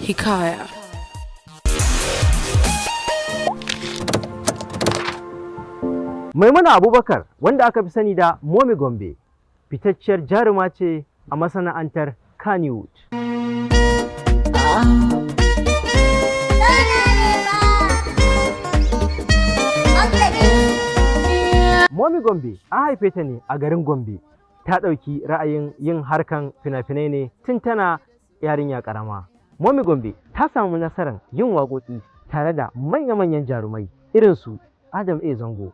Hikaya. Maimuna Abubakar, wanda aka fi sani da Momi Gombe, fitacciyar jaruma ce a masana'antar Kannywood. Momi Gombe an haife ta ne a garin Gombe. Ta ɗauki ra'ayin yin harkan fina-finai ne tun tana yarinya ƙarama. Momi Gombe ta samu nasarar yin waƙoƙi tare da manya-manyan jarumai irin su Adam A. Zango.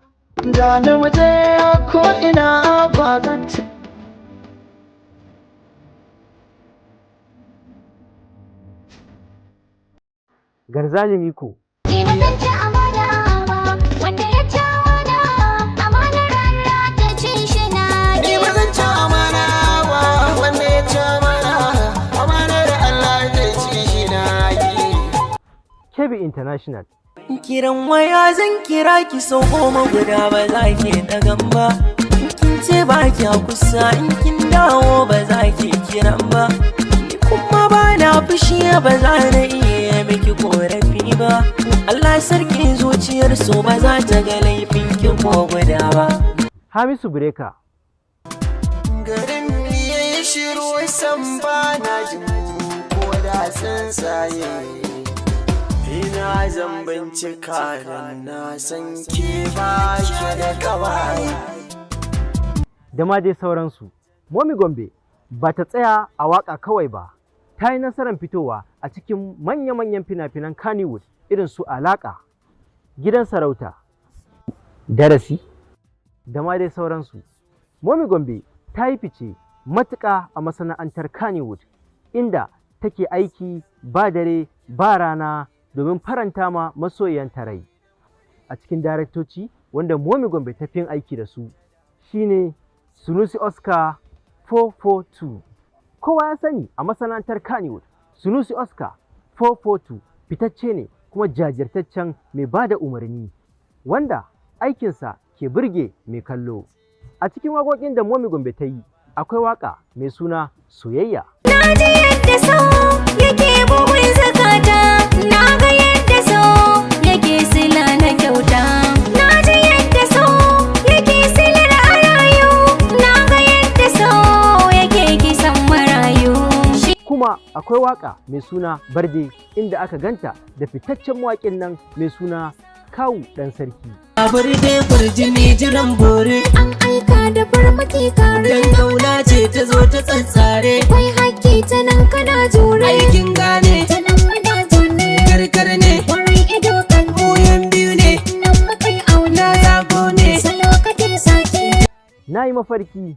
Garzali Miko. Kebbi International. Kiran waya zan kira ki sau 10 guda ba za ki dagan ba. Kin ce ba ki kusa in kin dawo ba za ki kiran ba. Ni kuma ba na fushi ba za na iya miki korafi ba. Allah sarki zuciyar so ba za ta ga laifin ki ko guda ba. Hamisu Breka. Garin ya shiru san ba na jin ko da tsuntsaye. Ina zan bincika dan na san ke ba ki da kawai. Da ma dai sauransu. Momi Gombe ba ta tsaya a waƙa kawai ba, ta yi nasarar fitowa a cikin manya-manyan fina-finan Kannywood irin su Alaƙa, Gidan Sarauta, Darasi, da ma dai sauransu. Momi Gombe ta yi fice matuƙa a masana'antar Kannywood, inda take aiki ba dare ba rana domin faranta ma masoyanta rai. A cikin daraktoci wanda Momi Gombe ta fi yin aiki da su shine Sunusi Oscar 442. Kowa ya sani a masana'antar Kannywood, Sunusi Oscar 442 fitacce ne kuma jajirtaccen mai ba da umarni wanda aikinsa ke burge mai kallo. A cikin waƙoƙin da Momi Gombe ta yi akwai waƙa mai suna Soyayya. Na ji yadda so yake bugun zakata, na ga yadda so yake sila na kyauta. Na ji yadda so yake silar a rayu, na ga yadda so yake kisan marayu. Kuma akwai waƙa mai suna Barde, inda aka ganta da fitaccen mawaƙin nan mai suna Kawu Ɗan Sarki. A Barde kurjini jiran bore, An aika da farmaki kare, dan kauna ce ta zo ta tsantsare. akwai haƙƙi ta nan kana jure, Aikin gane ta nan madaji ne, karkar ne, wurin ido kan goyon biyu ne, nan mukai auna, na zago ne. salo kake sake. Na yi mafarki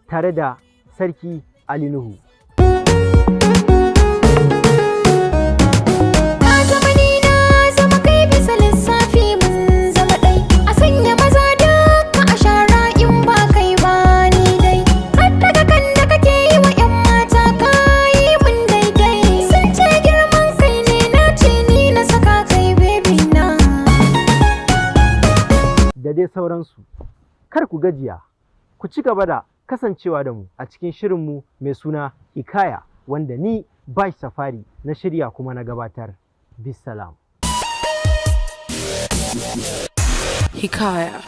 tare da Sarki Ali Nuhu. Na zama ni na zama kai bisa lissafi mun zama ɗai, a sanya maza duka a shara in ba kai ba ni dai. Har daga kan da kake yi wa 'yan mata ka yi mun daidai. Sun ce girman kai ne na ce ni na saka kai baby na. Da dai sauransu. Kar ku gajiya, ku ci gaba da kasancewa da mu a cikin shirinmu mai suna Hikaya, wanda ni Bash Safari na shirya kuma na gabatar. Bisalam. Hikaya.